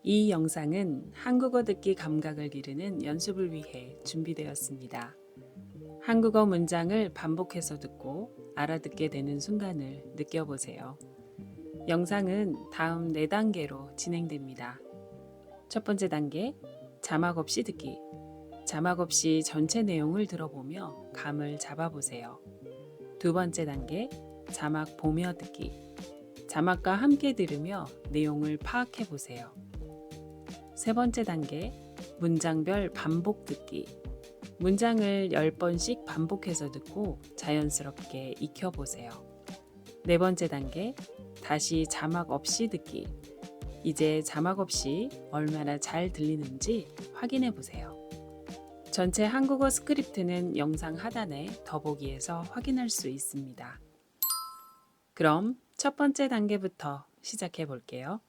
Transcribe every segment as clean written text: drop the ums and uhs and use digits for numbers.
이 영상은 한국어 듣기 감각을 기르는 연습을 위해 준비되었습니다. 한국어 문장을 반복해서 듣고 알아듣게 되는 순간을 느껴보세요. 영상은 다음 4단계로 진행됩니다. 첫 번째 단계, 자막 없이 듣기. 자막 없이 전체 내용을 들어보며 감을 잡아보세요. 두 번째 단계, 자막 보며 듣기. 자막과 함께 들으며 내용을 파악해 보세요. 세 번째 단계, 문장별 반복 듣기. 문장을 10번씩 반복해서 듣고 자연스럽게 익혀보세요. 네 번째 단계, 다시 자막 없이 듣기. 이제 자막 없이 얼마나 잘 들리는지 확인해 보세요. 전체 한국어 스크립트는 영상 하단의 더보기에서 확인할 수 있습니다. 그럼 첫 번째 단계부터 시작해 볼게요.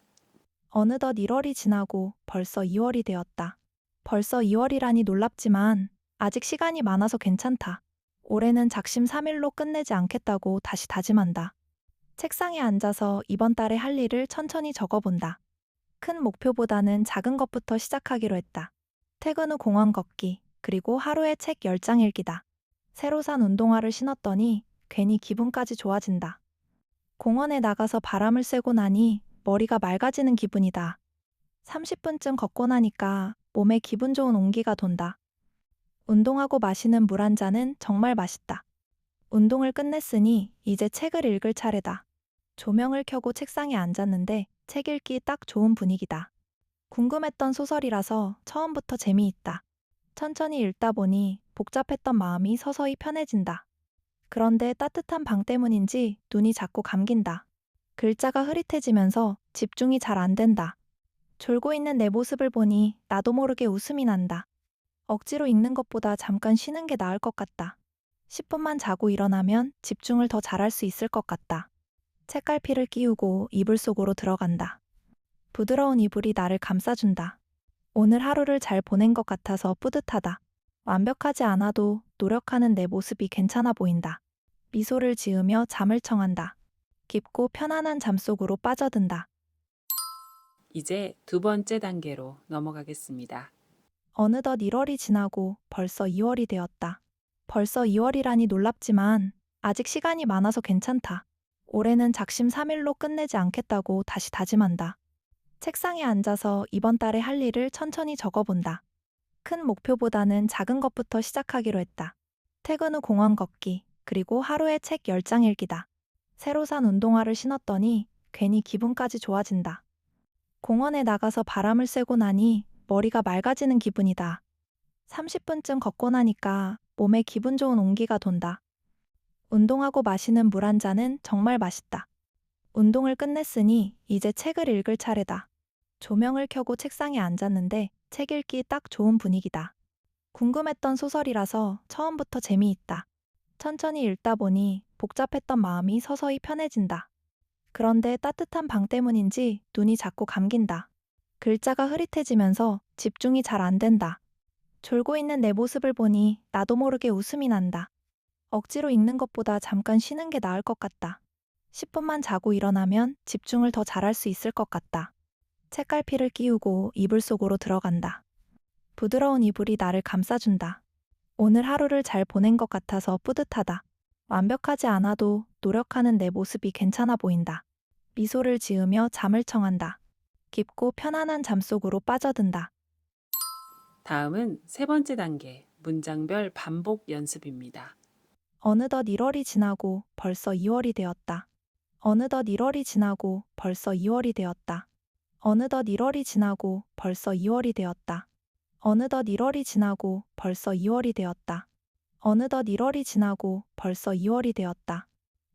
어느덧 1월이 지나고 벌써 2월이 되었다. 벌써 2월이라니 놀랍지만 아직 시간이 많아서 괜찮다. 올해는 작심 3일로 끝내지 않겠다고 다시 다짐한다. 책상에 앉아서 이번 달에 할 일을 천천히 적어본다. 큰 목표보다는 작은 것부터 시작하기로 했다. 퇴근 후 공원 걷기, 그리고 하루에 책 10장 읽기다. 새로 산 운동화를 신었더니 괜히 기분까지 좋아진다. 공원에 나가서 바람을 쐬고 나니 머리가 맑아지는 기분이다. 30분쯤 걷고 나니까 몸에 기분 좋은 온기가 돈다. 운동하고 마시는 물 한 잔은 정말 맛있다. 운동을 끝냈으니 이제 책을 읽을 차례다. 조명을 켜고 책상에 앉았는데 책 읽기 딱 좋은 분위기다. 궁금했던 소설이라서 처음부터 재미있다. 천천히 읽다 보니 복잡했던 마음이 서서히 편해진다. 그런데 따뜻한 방 때문인지 눈이 자꾸 감긴다. 글자가 흐릿해지면서 집중이 잘 안 된다. 졸고 있는 내 모습을 보니 나도 모르게 웃음이 난다. 억지로 읽는 것보다 잠깐 쉬는 게 나을 것 같다. 10분만 자고 일어나면 집중을 더 잘할 수 있을 것 같다. 책갈피를 끼우고 이불 속으로 들어간다. 부드러운 이불이 나를 감싸준다. 오늘 하루를 잘 보낸 것 같아서 뿌듯하다. 완벽하지 않아도 노력하는 내 모습이 괜찮아 보인다. 미소를 지으며 잠을 청한다. 깊고 편안한 잠 속으로 빠져든다. 이제 두 번째 단계로 넘어가겠습니다. 어느덧 1월이 지나고 벌써 2월이 되었다. 벌써 2월이라니 놀랍지만 아직 시간이 많아서 괜찮다. 올해는 작심 3일로 끝내지 않겠다고 다시 다짐한다. 책상에 앉아서 이번 달에 할 일을 천천히 적어본다. 큰 목표보다는 작은 것부터 시작하기로 했다. 퇴근 후 공원 걷기, 그리고 하루에 책 10장 읽기다. 새로 산 운동화를 신었더니 괜히 기분까지 좋아진다. 공원에 나가서 바람을 쐬고 나니 머리가 맑아지는 기분이다. 30분쯤 걷고 나니까 몸에 기분 좋은 온기가 돈다. 운동하고 마시는 물 한 잔은 정말 맛있다. 운동을 끝냈으니 이제 책을 읽을 차례다. 조명을 켜고 책상에 앉았는데 책 읽기 딱 좋은 분위기다. 궁금했던 소설이라서 처음부터 재미있다. 천천히 읽다 보니 복잡했던 마음이 서서히 편해진다. 그런데 따뜻한 방 때문인지 눈이 자꾸 감긴다. 글자가 흐릿해지면서 집중이 잘 안 된다. 졸고 있는 내 모습을 보니 나도 모르게 웃음이 난다. 억지로 읽는 것보다 잠깐 쉬는 게 나을 것 같다. 10분만 자고 일어나면 집중을 더 잘할 수 있을 것 같다. 책갈피를 끼우고 이불 속으로 들어간다. 부드러운 이불이 나를 감싸준다. 오늘 하루를 잘 보낸 것 같아서 뿌듯하다. 완벽하지 않아도 노력하는 내 모습이 괜찮아 보인다. 미소를 지으며 잠을 청한다. 깊고 편안한 잠 속으로 빠져든다. 다음은 세 번째 단계, 문장별 반복 연습입니다. 어느덧 1월이 지나고 벌써 2월이 되었다. 어느덧 1월이 지나고 벌써 2월이 되었다. 어느덧 1월이 지나고 벌써 2월이 되었다. 어느덧 1월이 지나고 벌써 2월이 되었다. 어느덧 1월이 지나고 벌써 2월이 되었다.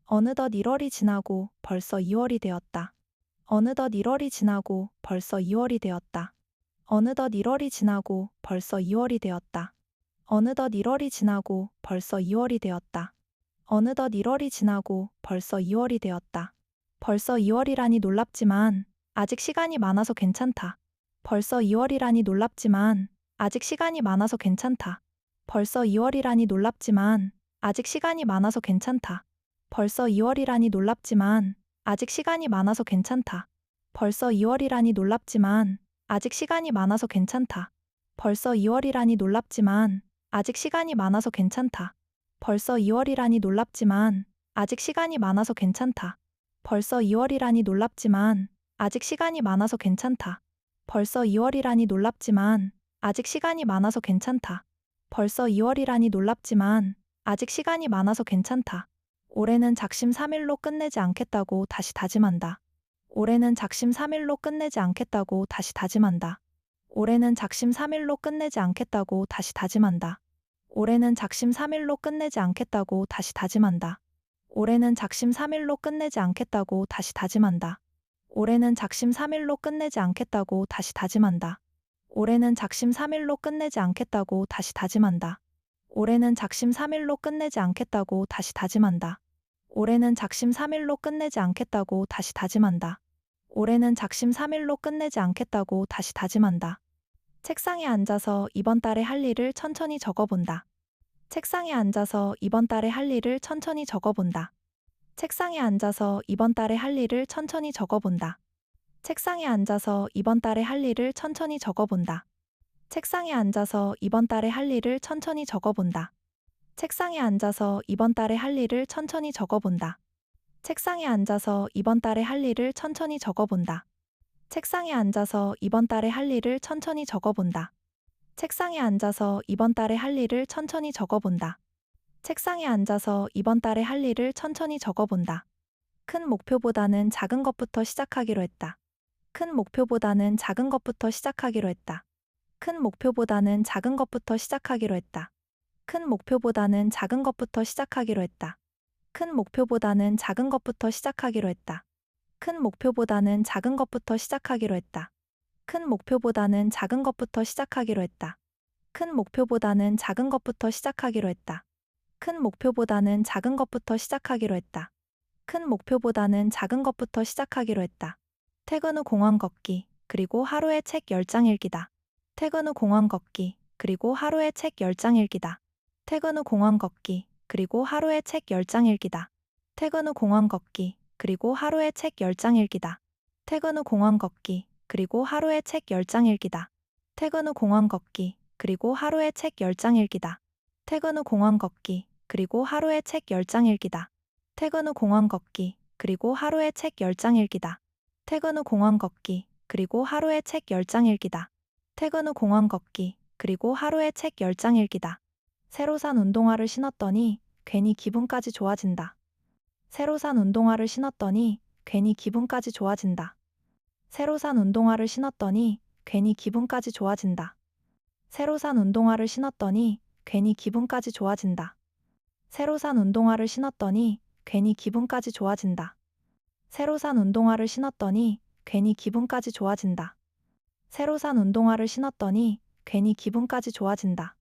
어느덧 1월이 지나고 벌써 2월이 되었다. 어느덧 1월이 지나고 벌써 2월이 되었다. 어느덧 1월이 지나고 벌써 2월이 되었다. 어느덧 1월이 지나고 벌써 2월이 되었다. 어느덧 1월이 지나고 벌써 2월이 되었다. 벌써 2월이라니 놀랍지만 아직 시간이 많아서 괜찮다. 벌써 2월이라니 놀랍지만 아직 시간이 많아서 괜찮다. 벌써 2월이라니 놀랍지만 아직 시간이 많아서 괜찮다. 벌써 2월이라니 놀랍지만 아직 시간이 많아서 괜찮다. 벌써 2월이라니 놀랍지만 아직 시간이 많아서 괜찮다. 벌써 2월이라니 놀랍지만 아직 시간이 많아서 괜찮다. 벌써 2월이라니 놀랍지만 아직 시간이 많아서 괜찮다. 벌써 2월이라니 놀랍지만 아직 시간이 많아서 괜찮다. 벌써 2월이라니 놀랍지만 아직 시간이 많아서 괜찮다. 벌써 2월이라니 놀랍지만 아직 시간이 많아서 괜찮다. 올해는 작심 3일로 끝내지 않겠다고 다시 다짐한다. 올해는 작심 3일로 끝내지 않겠다고 다시 다짐한다. 올해는 작심 3일로 끝내지 않겠다고 다시 다짐한다. 올해는 작심 3일로 끝내지 않겠다고 다시 다짐한다. 올해는 작심 3일로 끝내지 않겠다고 다시 다짐한다. 올해는 작심 3일로 끝내지 않겠다고 다시 다짐한다. 올해는 작심 3일로 끝내지 않겠다고 다시 다짐한다. 올해는 작심 3일로 끝내지 않겠다고 다시 다짐한다. 올해는 작심 3일로 끝내지 않겠다고 다시 다짐한다. 올해는 작심 3일로 끝내지 않겠다고 다시 다짐한다. 책상에 앉아서 이번 달에 할 일을 천천히 적어본다. 책상에 앉아서 이번 달에 할 일을 천천히 적어본다. 책상에 앉아서 이번 달에 할 일을 천천히 적어본다. 책상에 앉아서 이번 달에 할 일을 천천히 적어본다. 책상에 앉아서 이번 달에 할 일을 천천히 적어본다. 책상에 앉아서 이번 달에 할 일을 천천히 적어본다. 책상에 앉아서 이번 달에 할 일을 천천히 적어본다. 책상에 앉아서 이번 달에 할 일을 천천히 적어본다. 책상에 앉아서 이번 달에 할 일을 천천히 적어본다. 책상에 앉아서 이번 달에 할 일을 천천히 적어본다. 큰 목표보다는 작은 것부터 시작하기로 했다. 큰 목표보다는 작은 것부터 시작하기로 했다. 큰 목표보다는 작은 것부터 시작하기로 했다. 큰 목표보다는 작은 것부터 시작하기로 했다. 큰 목표보다는 작은 것부터 시작하기로 했다. 큰 목표보다는 작은 것부터 시작하기로 했다. 큰 목표보다는 작은 것부터 시작하기로 했다. 큰 목표보다는 작은 것부터 시작하기로 했다. 큰 목표보다는 작은 것부터 시작하기로 했다. 큰 목표보다는 작은 것부터 시작하기로 했다. 퇴근 후 공원 걷기, 그리고 하루에 책 10장 읽기다. 퇴근 후 공원 걷기, 그리고 하루에 책 10장 읽기다. 퇴근 후 공원 걷기, 그리고 하루에 책 10장 읽기다. 퇴근 후 공원 걷기, 그리고 하루에 책 10장 읽기다. 퇴근 후 공원 걷기, 그리고 하루에 책 10장 읽기다. 퇴근 후 공원 걷기, 그리고 하루에 책 10장 읽기다. 퇴근 후 공원 걷기, 그리고 하루에 책 10장 읽기다. 퇴근 후 공원 걷기, 그리고 하루에 책 10장 읽기다. 퇴근 후 공원 걷기, 그리고 하루에 책 10장 읽기다. 퇴근 후 공원 걷기, 그리고 하루에 책 10장 읽기다. 새로 산 운동화를 신었더니 괜히 기분까지 좋아진다. 새로 산 운동화를 신었더니 괜히 기분까지 좋아진다. 새로 산 운동화를 신었더니 괜히 기분까지 좋아진다. 새로 산 운동화를 신었더니 괜히 기분까지 좋아진다. 새로 산 운동화를 신었더니 괜히 기분까지 좋아진다. 새로 산 운동화를 신었더니 괜히 기분까지 좋아진다. 새로 산 운동화를 신었더니 괜히 기분까지 좋아진다.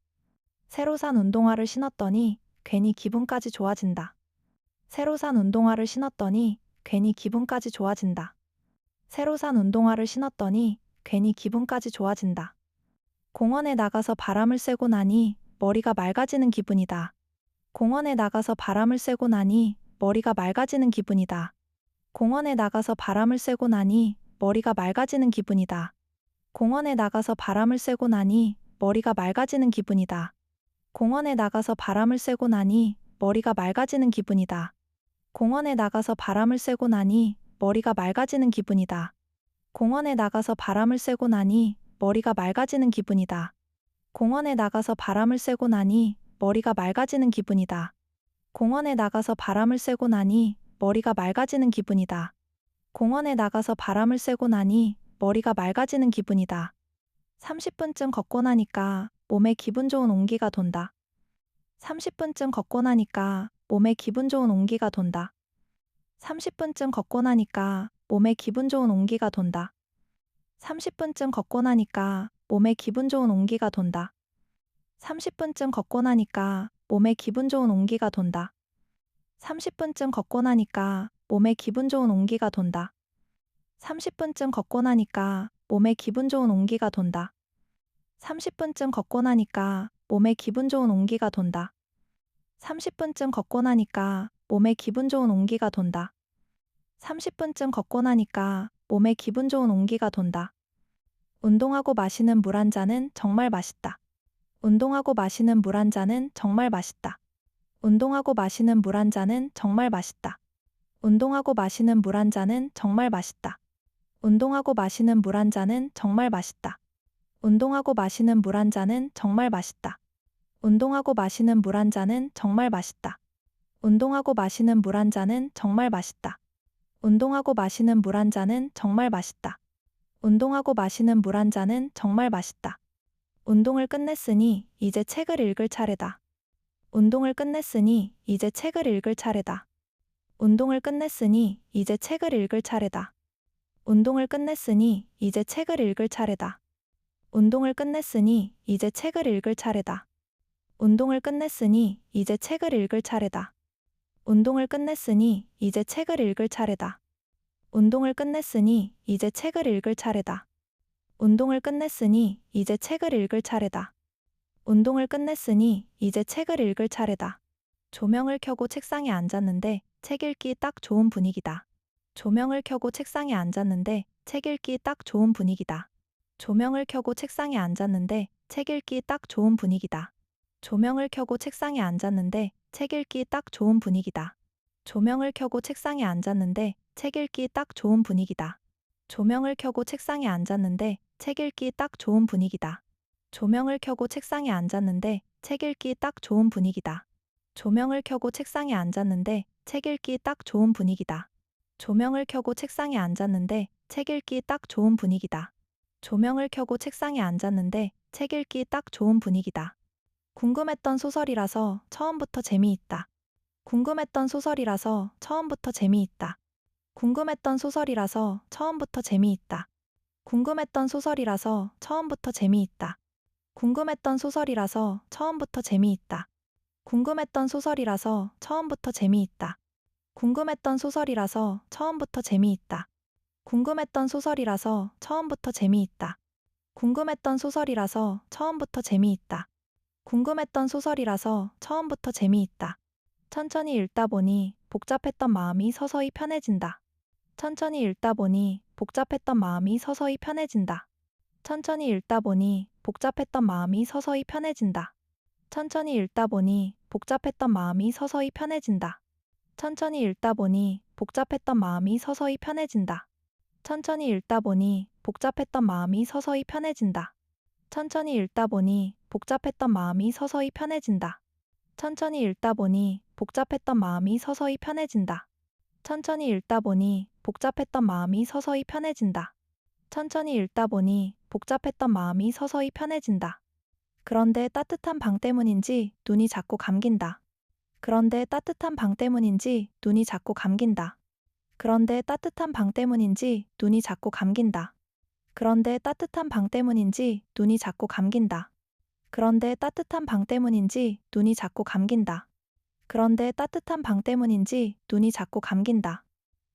새로 산 운동화를 신었더니 괜히 기분까지 좋아진다. 새로 산 운동화를 신었더니 괜히 기분까지 좋아진다. 새로 산 운동화를 신었더니 괜히 기분까지 좋아진다. 공원에 나가서 바람을 쐬고 나니 머리가 맑아지는 기분이다. 공원에 나가서 바람을 쐬고 나니 머리가 맑아지는 기분이다. 공원에 나가서 바람을 쐬고 나니 머리가 맑아지는 기분이다. 공원에 나가서 바람을 쐬고 나니 머리가 맑아지는 기분이다. 공원에 나가서 바람을 쐬고 나니 머리가 맑아지는 기분이다. 공원에 나가서 바람을 쐬고 나니 머리가 맑아지는 기분이다. 공원에 나가서 바람을 쐬고 나니 머리가 맑아지는 기분이다. 공원에 나가서 바람을 쐬고 나니 머리가 맑아지는 기분이다. 공원에 나가서 바람을 쐬고 나니 머리가 맑아지는 기분이다. 공원에 나가서 바람을 쐬고 나니 머리가 맑아지는 기분이다. 30분쯤 걷고 나니까 몸에 기분 좋은 온기가 돈다. 30분쯤 걷고 나니까 몸에 기분 좋은 온기가 돈다. 30분쯤 걷고 나니까 몸에 기분 좋은 온기가 돈다. 30분쯤 걷고 나니까 몸에 기분 좋은 온기가 돈다. 30분쯤 걷고 나니까 몸에 기분 좋은 온기가 돈다. 30분쯤 걷고 나니까 몸에 기분 좋은 온기가 돈다. 30분쯤 걷고 나니까 몸에 기분 좋은 온기가 돈다. 30분쯤 걷고 나니까 몸에 기분 좋은 온기가 돈다. 30분쯤 걷고 나니까 몸에 기분 좋은 온기가 돈다. 30분쯤 걷고 나니까 몸에 기분 좋은 온기가 돈다. 운동하고 마시는 물 한 잔은 정말 맛있다. 운동하고 마시는 물 한 잔은 정말 맛있다. 운동하고 마시는 물 한 잔은 정말 맛있다. 운동하고 마시는 물 한 잔은 정말 맛있다. 운동하고 마시는 물 한 잔은 정말 맛있다. 운동하고 마시는 물 한 잔은 정말 맛있다. 운동하고 마시는 물 한 잔은 정말 맛있다. 운동하고 마시는 물 한 잔은 정말 맛있다. 운동하고 마시는 물 한 잔은 정말 맛있다. 운동하고 마시는 물 한 잔은 정말 맛있다. 운동을 끝냈으니 이제 책을 읽을 차례다. 운동을 끝냈으니 이제 책을 읽을 차례다. 운동을 끝냈으니 이제 책을 읽을 차례다. 운동을 끝냈으니 이제 책을 읽을 차례다. 운동을 끝냈으니 이제 책을 읽을 차례다. 운동을 끝냈으니 이제 책을 읽을 차례다. 운동을 끝냈으니 이제 책을 읽을 차례다. 운동을 끝냈으니 이제 책을 읽을 차례다. 운동을 끝냈으니 이제 책을 읽을 차례다. 운동을 끝냈으니 이제 책을 읽을 차례다. 조명을 켜고 책상에 앉았는데 책 읽기 딱 좋은 분위기다. 조명을 켜고 책상에 앉았는데 책 읽기 딱 좋은 분위기다. 조명을 켜고 책상에 앉았는데 책 읽기 딱 좋은 분위기다. 조명을 켜고 책상에 앉았는데 책 읽기 딱 좋은 분위기다. 조명을 켜고 책상에 앉았는데 책 읽기 딱 좋은 분위기다. 조명을 켜고 책상에 앉았는데 책 읽기 딱 좋은 분위기다. 조명을 켜고 책상에 앉았는데 책 읽기 딱 좋은 분위기다. 조명을 켜고 책상에 앉았는데 책 읽기 딱 좋은 분위기다. 조명을 켜고 책상에 앉았는데 책 읽기 딱 좋은 분위기다. 조명을 켜고 책상에 앉았는데 책 읽기 딱 좋은 분위기다. 궁금했던 소설이라서 처음부터 재미있다. 궁금했던 소설이라서 처음부터 재미있다. 궁금했던 소설이라서 처음부터 재미있다. 궁금했던 소설이라서 처음부터 재미있다. 궁금했던 소설이라서 처음부터 재미있다. 궁금했던 소설이라서 처음부터 재미있다. 궁금했던 소설이라서 처음부터 재미있다. 궁금했던 소설이라서 처음부터 재미있다. 궁금했던 소설이라서 처음부터 재미있다. 궁금했던 소설이라서 처음부터 재미있다. 천천히 읽다 보니 복잡했던 마음이 서서히 편해진다. 천천히 읽다 보니 복잡했던 마음이 서서히 편해진다. 천천히 읽다 보니 복잡했던 마음이 서서히 편해진다. 천천히 읽다 보니 복잡했던 마음이 서서히 편해진다. 천천히 읽다 보니 복잡했던 마음이 서서히 편해진다. 천천히 읽다 보니 복잡했던 마음이 서서히 편해진다. 천천히 읽다 보니 복잡했던 마음이 서서히 편해진다. 천천히 읽다 보니 복잡했던 마음이 서서히 편해진다. 천천히 읽다 보니 복잡했던 마음이 서서히 편해진다. 천천히 읽다 보니 복잡했던 마음이 서서히 편해진다. 그런데 따뜻한 방 때문인지 눈이 자꾸 감긴다. 그런데 따뜻한 방 때문인지 눈이 자꾸 감긴다. 그런데 따뜻한 방 때문인지 눈이 자꾸 감긴다. 그런데 따뜻한 방 때문인지 눈이 자꾸 감긴다. 그런데 따뜻한 방 때문인지 눈이 자꾸 감긴다. 그런데 따뜻한 방 때문인지 눈이 자꾸 감긴다.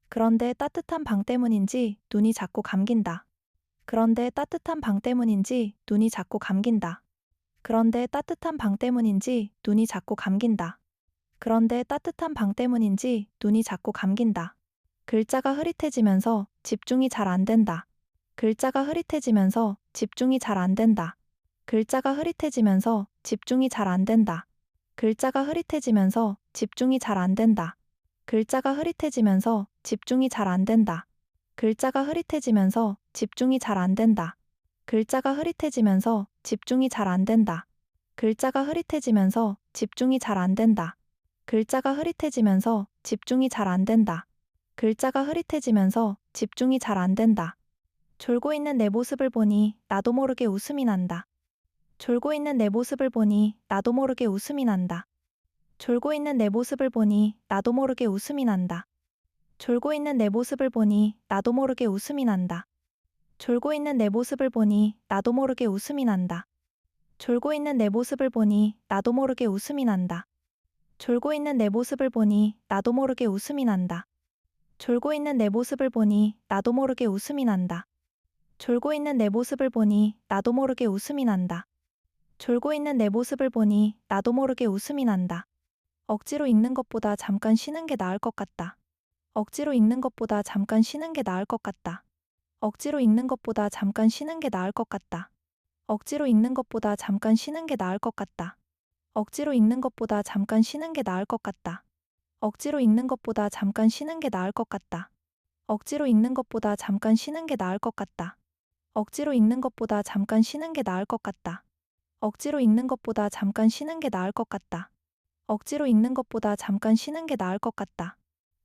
그런데 따뜻한 방 때문인지 눈이 자꾸 감긴다. 그런데 따뜻한 방 때문인지 눈이 자꾸 감긴다. 그런데 따뜻한 방 때문인지 눈이 자꾸 감긴다. 그런데 따뜻한 방 때문인지 눈이 자꾸 감긴다. 글자가 흐릿해지면서 집중이 잘 안 된다. 글자가 흐릿해지면서 집중이 잘 안 된다. 글자가 흐릿해지면서 집중이 잘 안 된다. 글자가 흐릿해지면서 집중이 잘 안 된다. 글자가 흐릿해지면서 집중이 잘 안 된다. 글자가 흐릿해지면서 집중이 잘 안 된다. 글자가 흐릿해지면서 집중이 잘 안 된다. 글자가 흐릿해지면서 집중이 잘 안 된다. 글자가 흐릿해지면서 집중이 잘 안 된다. 글자가 흐릿해지면서 집중이 잘 안 된다. 졸고 있는 내 모습을 보니 나도 모르게 웃음이 난다. 졸고 있는 내 모습을 보니 나도 모르게 웃음이 난다. 졸고 있는 내 모습을 보니 나도 모르게 웃음이 난다. 졸고 있는 내 모습을 보니 나도 모르게 웃음이 난다. 졸고 있는 내 모습을 보니 나도 모르게 웃음이 난다. 졸고 있는 내 모습을 보니 나도 모르게 웃음이 난다. 졸고 있는 내 모습을 보니 나도 모르게 웃음이 난다. 졸고 있는 내 모습을 보니 나도 모르게 웃음이 난다. 졸고 있는 내 모습을 보니 나도 모르게 웃음이 난다. 졸고 있는 내 모습을 보니 나도 모르게 웃음이 난다. 억지로 읽는 것보다 잠깐 쉬는 게 나을 것 같다. 억지로 읽는 것보다 잠깐 쉬는 게 나을 것 같다. 억지로 읽는 것보다 잠깐 쉬는 게 나을 것 같다. 억지로 읽는 것보다 잠깐 쉬는 게 나을 것 같다. 억지로 읽는 것보다 잠깐 쉬는 게 나을 것 같다. 억지로 읽는 것보다 잠깐 쉬는 게 나을 것 같다. 억지로 읽는 것보다 잠깐 쉬는 게 나을 것 같다. 억지로 읽는 것보다 잠깐 쉬는 게 나을 것 같다. 억지로 읽는 것보다 잠깐 쉬는 게 나을 것 같다. 억지로 읽는 것보다 잠깐 쉬는 게 나을 것 같다.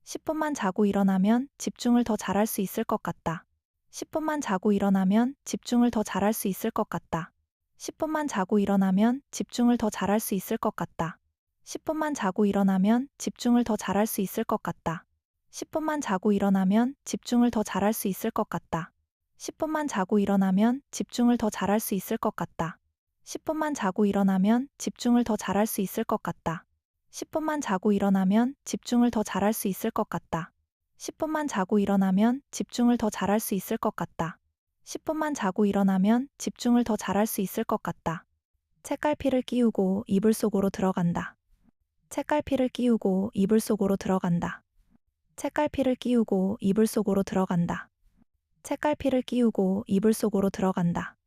10분만 자고 일어나면 집중을 더 잘할 수 있을 것 같다. 10분만 자고 일어나면 집중을 더 잘할 수 있을 것 같다. 10분만 자고 일어나면 집중을 더 잘할 수 있을 것 같다. 10분만 자고 일어나면 집중을 더 잘할 수 있을 것 같다. 10분만 자고 일어나면 집중을 더 잘할 수 있을 것 같다. 10분만 자고 일어나면 집중을 더 잘할 수 있을 것 같다. 10분만 자고 일어나면 집중을 더 잘할 수 있을 것 같다. 10분만 자고 일어나면 집중을 더 잘할 수 있을 것 같다. 10분만 자고 일어나면 집중을 더 잘할 수 있을 것 같다. 10분만 자고 일어나면 집중을 더 잘할 수 있을 것 같다. 책갈피를 끼우고 이불 속으로 들어간다. 책갈피를 끼우고 이불 속으로 들어간다. 책갈피를 끼우고 이불 속으로 들어간다. 책갈피를 끼우고 이불 속으로 들어간다.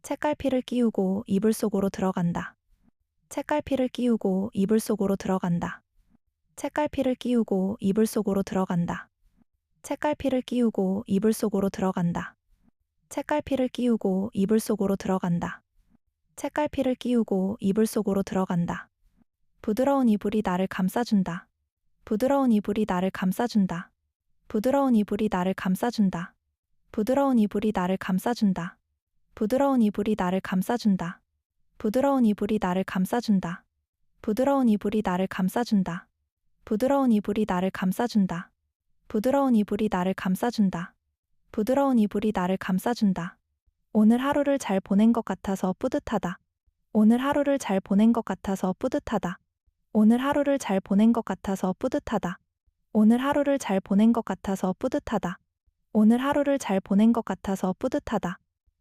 책갈피를 끼우고 이불 속으로 들어간다. 책갈피를 끼우고 이불 속으로 들어간다. 책갈피를 끼우고 이불 속으로 들어간다. 책갈피를 끼우고 이불 속으로 들어간다. 책갈피를 끼우고 이불 속으로 들어간다. 책갈피를 끼우고 이불 속으로 들어간다. 부드러운 이불이 나를 감싸준다. 부드러운 이불이 나를 감싸준다. 부드러운 이불이 나를 감싸준다. 부드러운 이불이 나를 감싸준다. 부드러운 이불이 나를 감싸준다. 부드러운 이불이 나를 감싸준다. 부드러운 이불이 나를 감싸준다. 부드러운 이불이 나를 감싸준다. 부드러운 이불이 나를 감싸준다. 부드러운 이불이 나를 감싸준다. 오늘 하루를 잘 보낸 것 같아서 뿌듯하다. 오늘 하루를 잘 보낸 것 같아서 뿌듯하다. 오늘 하루를 잘 보낸 것 같아서 뿌듯하다. 오늘 하루를 잘 보낸 것 같아서 뿌듯하다. 오늘 하루를 잘 보낸 것 같아서 뿌듯하다.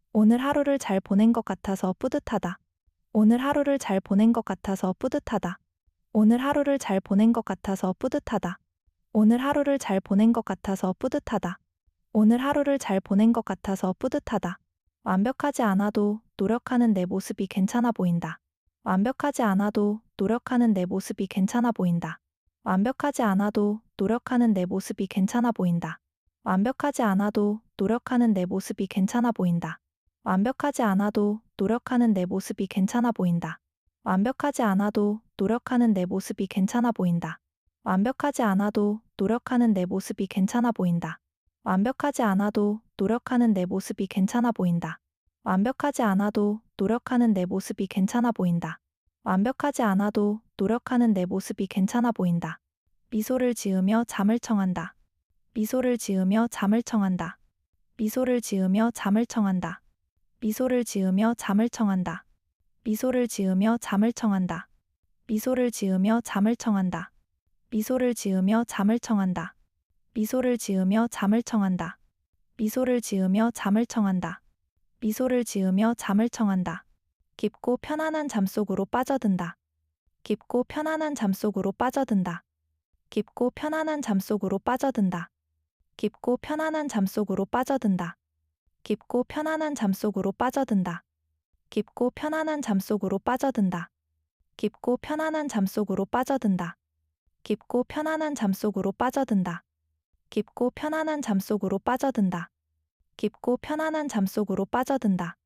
오늘 하루를 잘 보낸 것 같아서 뿌듯하다. 오늘 하루를 잘 보낸 것 같아서 뿌듯하다. 오늘 하루를 잘 보낸 것 같아서 뿌듯하다. 오늘 하루를 잘 보낸 것 같아서 뿌듯하다. 오늘 하루를 잘 보낸 것 같아서 뿌듯하다. 완벽하지 않아도 노력하는 내 모습이 괜찮아 보인다. 완벽하지 않아도 노력하는 내 모습이 괜찮아 보인다. 완벽하지 않아도 노력하는 내 모습이 괜찮아 보인다. 완벽하지 않아도 노력하는 내 모습이 괜찮아 보인다. 완벽하지 않아도 노력하는 내 모습이 괜찮아 보인다. 완벽하지 않아도 노력하는 내 모습이 괜찮아 보인다. 완벽하지 않아도 노력하는 내 모습이 괜찮아 보인다. 완벽하지 않아도 노력하는 내 모습이 괜찮아 보인다. 완벽하지 않아도 노력하는 내 모습이 괜찮아 보인다. 완벽하지 않아도 노력하는 내 모습이 괜찮아 보인다. 미소를 지으며 잠을 청한다. 미소를 지으며 잠을 청한다. 미소를 지으며 잠을 청한다. 미소를 지으며 잠을 청한다. 미소를 지으며 잠을 청한다. 미소를 지으며 잠을 청한다. 미소를 지으며 잠을 청한다. 미소를 지으며 잠을 청한다. 미소를 지으며 잠을 청한다. 미소를 지으며 잠을 청한다. 깊고 편안한 잠속으로 빠져든다. 깊고 편안한 잠속으로 빠져든다. 깊고 편안한 잠속으로 빠져든다. 깊고 편안한 잠속으로 빠져든다. 깊고 편안한 잠속으로 빠져든다. 깊고 편안한 잠속으로 빠져든다. 깊고 편안한 잠속으로 빠져든다. 깊고 편안한 잠속으로 빠져든다. 깊고 편안한 잠속으로 빠져든다. 깊고 편안한 잠속으로 빠져든다.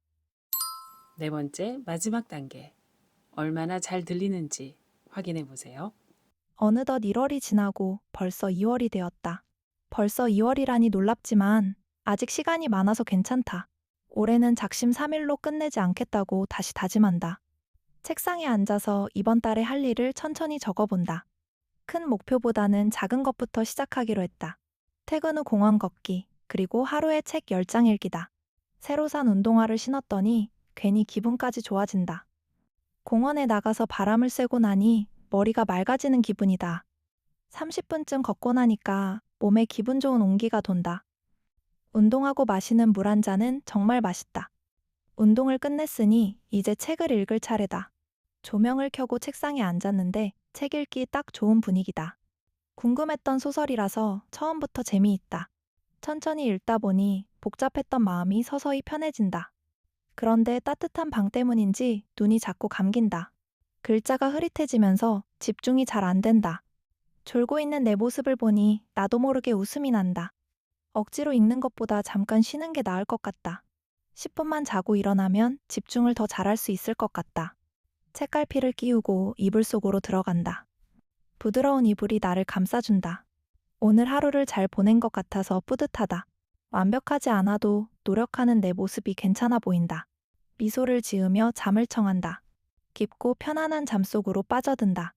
네 번째, 마지막 단계. 얼마나 잘 들리는지 확인해 보세요. 어느덧 1월이 지나고 벌써 2월이 되었다. 벌써 2월이라니 놀랍지만 아직 시간이 많아서 괜찮다. 올해는 작심 3일로 끝내지 않겠다고 다시 다짐한다. 책상에 앉아서 이번 달에 할 일을 천천히 적어본다. 큰 목표보다는 작은 것부터 시작하기로 했다. 퇴근 후 공원 걷기, 그리고 하루에 책 10장 읽기다. 새로 산 운동화를 신었더니 괜히 기분까지 좋아진다. 공원에 나가서 바람을 쐬고 나니 머리가 맑아지는 기분이다. 30분쯤 걷고 나니까 몸에 기분 좋은 온기가 돈다. 운동하고 마시는 물 한 잔은 정말 맛있다. 운동을 끝냈으니 이제 책을 읽을 차례다. 조명을 켜고 책상에 앉았는데 책 읽기 딱 좋은 분위기다. 궁금했던 소설이라서 처음부터 재미있다. 천천히 읽다 보니 복잡했던 마음이 서서히 편해진다. 그런데 따뜻한 방 때문인지 눈이 자꾸 감긴다. 글자가 흐릿해지면서 집중이 잘 안 된다. 졸고 있는 내 모습을 보니 나도 모르게 웃음이 난다. 억지로 읽는 것보다 잠깐 쉬는 게 나을 것 같다. 10분만 자고 일어나면 집중을 더 잘할 수 있을 것 같다. 책갈피를 끼우고 이불 속으로 들어간다. 부드러운 이불이 나를 감싸준다. 오늘 하루를 잘 보낸 것 같아서 뿌듯하다. 완벽하지 않아도 노력하는 내 모습이 괜찮아 보인다. 미소를 지으며 잠을 청한다. 깊고 편안한 잠 속으로 빠져든다.